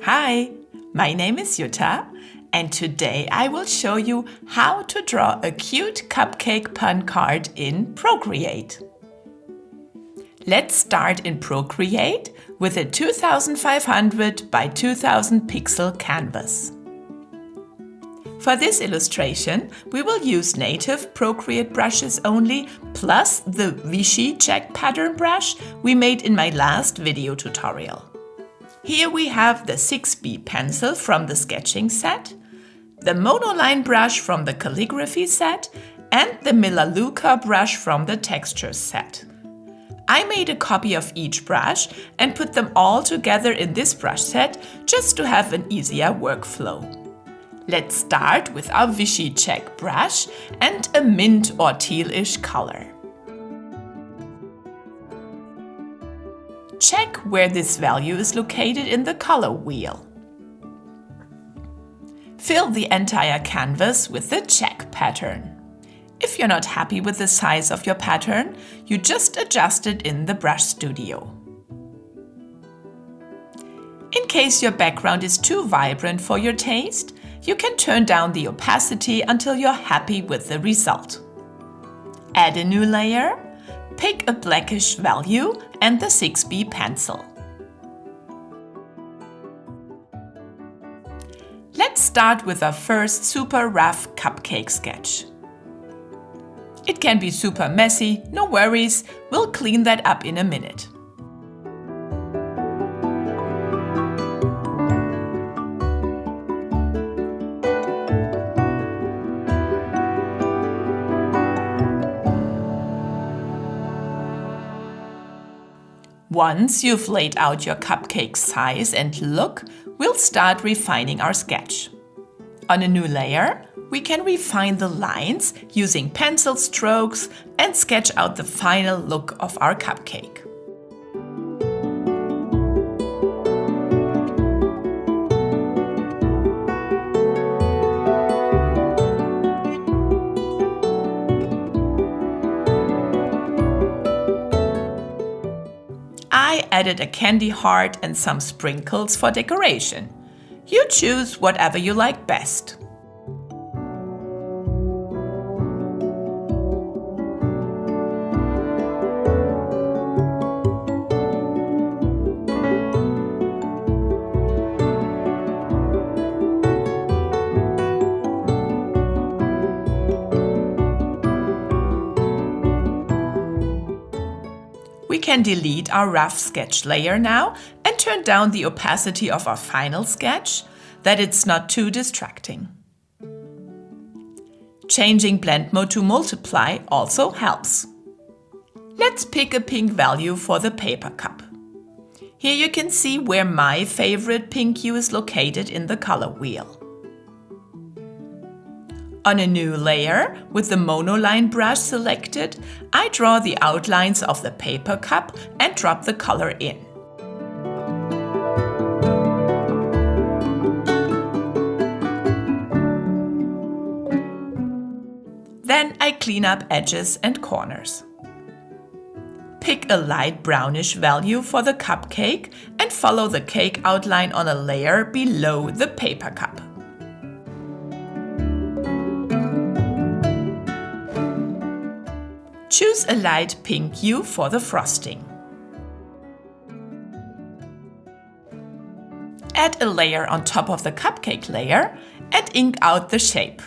Hi, my name is Jutta, and today I will show you how to draw a cute cupcake pun card in Procreate. Let's start in Procreate with a 2500 by 2000 pixel canvas. For this illustration, we will use native Procreate brushes only, plus the Vichy check pattern brush we made in my last video tutorial. Here we have the 6B pencil from the sketching set, the monoline brush from the calligraphy set, and the Melaleuca brush from the textures set. I made a copy of each brush and put them all together in this brush set just to have an easier workflow. Let's start with our Vichy check brush and a mint or tealish color. Check where this value is located in the color wheel. Fill the entire canvas with the check pattern. If you're not happy with the size of your pattern, you just adjust it in the Brush Studio. In case your background is too vibrant for your taste, you can turn down the opacity until you're happy with the result. Add a new layer. Pick a blackish value and the 6B pencil. Let's start with our first super rough cupcake sketch. It can be super messy, no worries, we'll clean that up in a minute. Once you've laid out your cupcake size and look, we'll start refining our sketch. On a new layer, we can refine the lines using pencil strokes and sketch out the final look of our cupcake. I added a candy heart and some sprinkles for decoration. You choose whatever you like best. We can delete our rough sketch layer now and turn down the opacity of our final sketch, that it's not too distracting. Changing blend mode to multiply also helps. Let's pick a pink value for the paper cup. Here you can see where my favorite pink hue is located in the color wheel. On a new layer, with the monoline brush selected, I draw the outlines of the paper cup and drop the color in. Then I clean up edges and corners. Pick a light brownish value for the cupcake and follow the cake outline on a layer below the paper cup. Choose a light pink hue for the frosting. Add a layer on top of the cupcake layer and ink out the shape.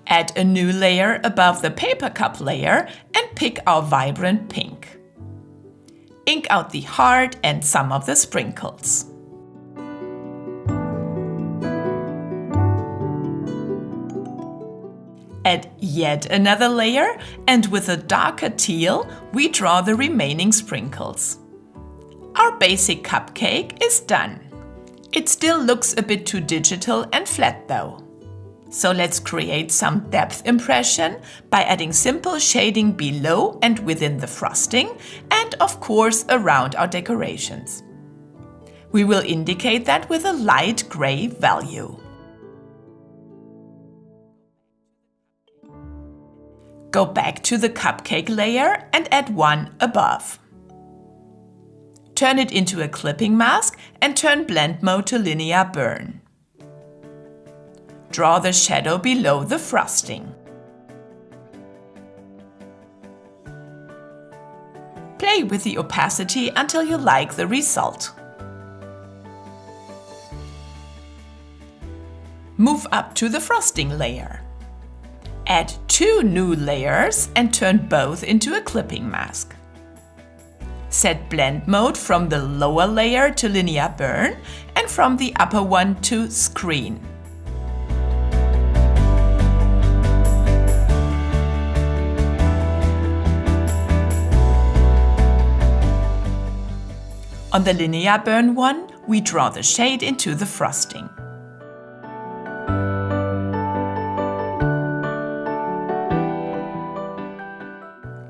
Add a new layer above the paper cup layer and pick our vibrant pink. Ink out the heart and some of the sprinkles. Add yet another layer, and with a darker teal, we draw the remaining sprinkles. Our basic cupcake is done. It still looks a bit too digital and flat though. So let's create some depth impression by adding simple shading below and within the frosting, and of course around our decorations. We will indicate that with a light gray value. Go back to the cupcake layer and add one above. Turn it into a clipping mask and turn blend mode to linear burn. Draw the shadow below the frosting. Play with the opacity until you like the result. Move up to the frosting layer. Add 2 new layers and turn both into a clipping mask. Set blend mode from the lower layer to linear burn and from the upper one to screen. On the linear burn one, we draw the shade into the frosting.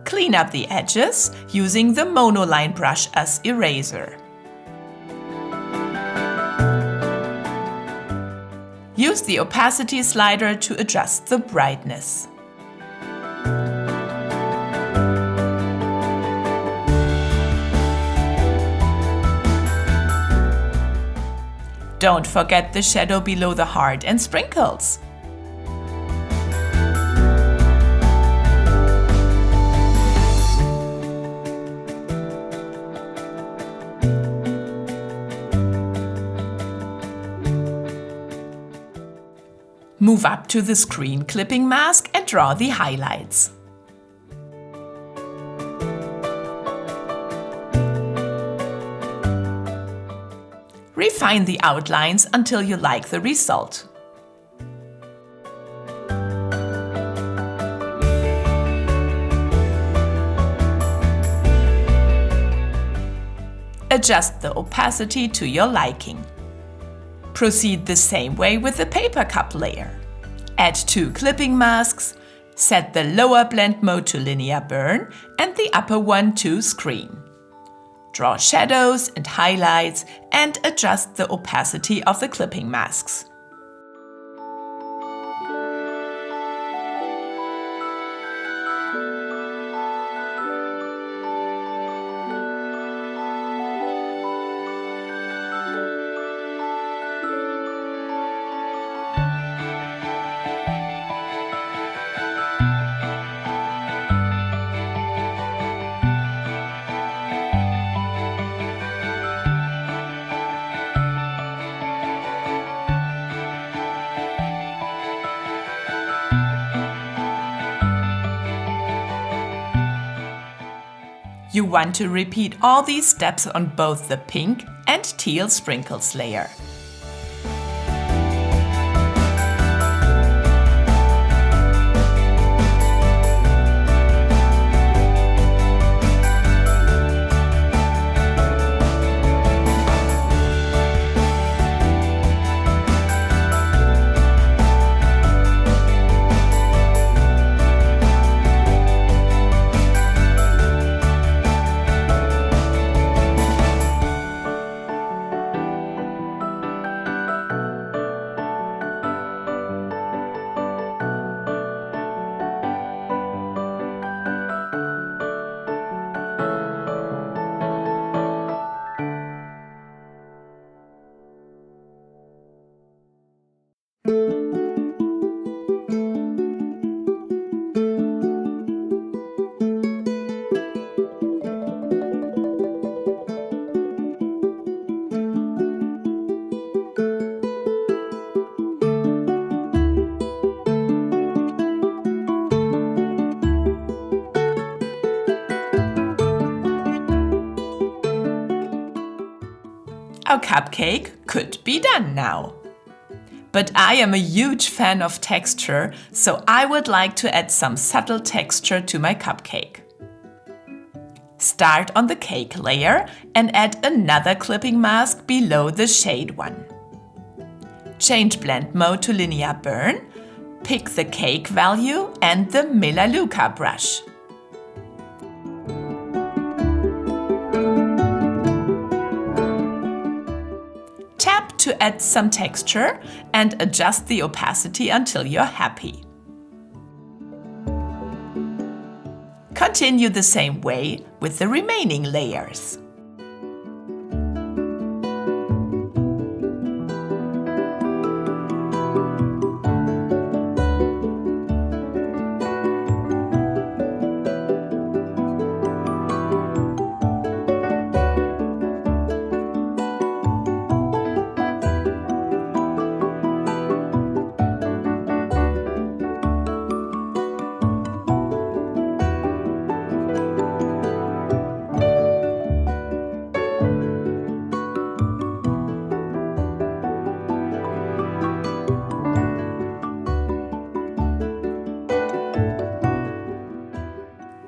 Clean up the edges using the monoline brush as eraser. Use the opacity slider to adjust the brightness. Don't forget the shadow below the heart and sprinkles. Move up to the screen clipping mask and draw the highlights. Refine the outlines until you like the result. Adjust the opacity to your liking. Proceed the same way with the paper cup layer. Add 2 clipping masks, set the lower blend mode to linear burn and the upper one to screen. Draw shadows and highlights and adjust the opacity of the clipping masks. You want to repeat all these steps on both the pink and teal sprinkles layer. Our cupcake could be done now. But I am a huge fan of texture, so I would like to add some subtle texture to my cupcake. Start on the cake layer and add another clipping mask below the shade one. Change blend mode to linear burn, pick the cake value and the Melaleuca brush. Tap to add some texture and adjust the opacity until you're happy. Continue the same way with the remaining layers.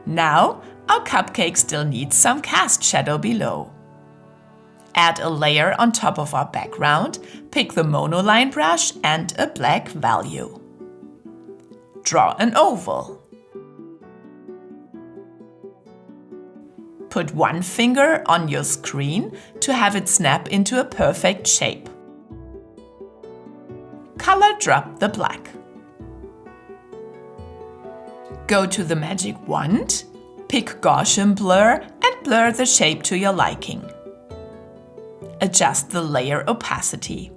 Now, our cupcake still needs some cast shadow below. Add a layer on top of our background, pick the monoline brush and a black value. Draw an oval. Put one finger on your screen to have it snap into a perfect shape. Color drop the black. Go to the magic wand, pick Gaussian blur and blur the shape to your liking. Adjust the layer opacity.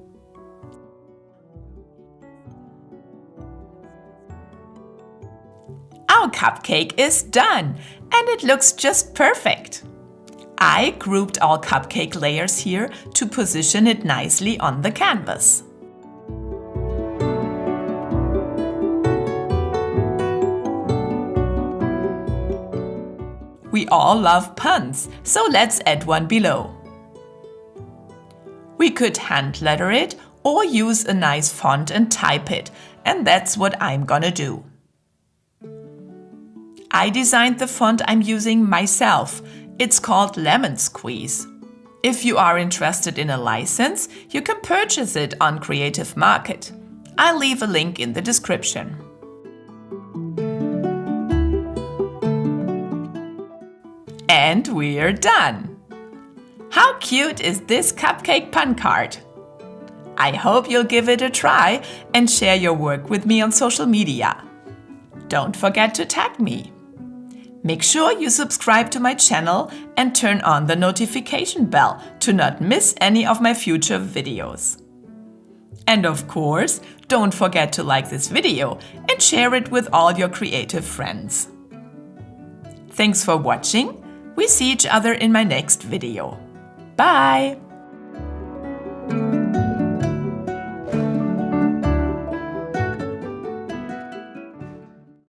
Our cupcake is done and it looks just perfect. I grouped all cupcake layers here to position it nicely on the canvas. We all love puns, so let's add one below. We could hand letter it or use a nice font and type it, and that's what I'm gonna do. I designed the font I'm using myself. It's called Lemon Squeeze. If you are interested in a license, you can purchase it on Creative Market. I'll leave a link in the description. And we're done! How cute is this cupcake pun card? I hope you'll give it a try and share your work with me on social media. Don't forget to tag me. Make sure you subscribe to my channel and turn on the notification bell to not miss any of my future videos. And of course, don't forget to like this video and share it with all your creative friends. Thanks for watching. We see each other in my next video. Bye!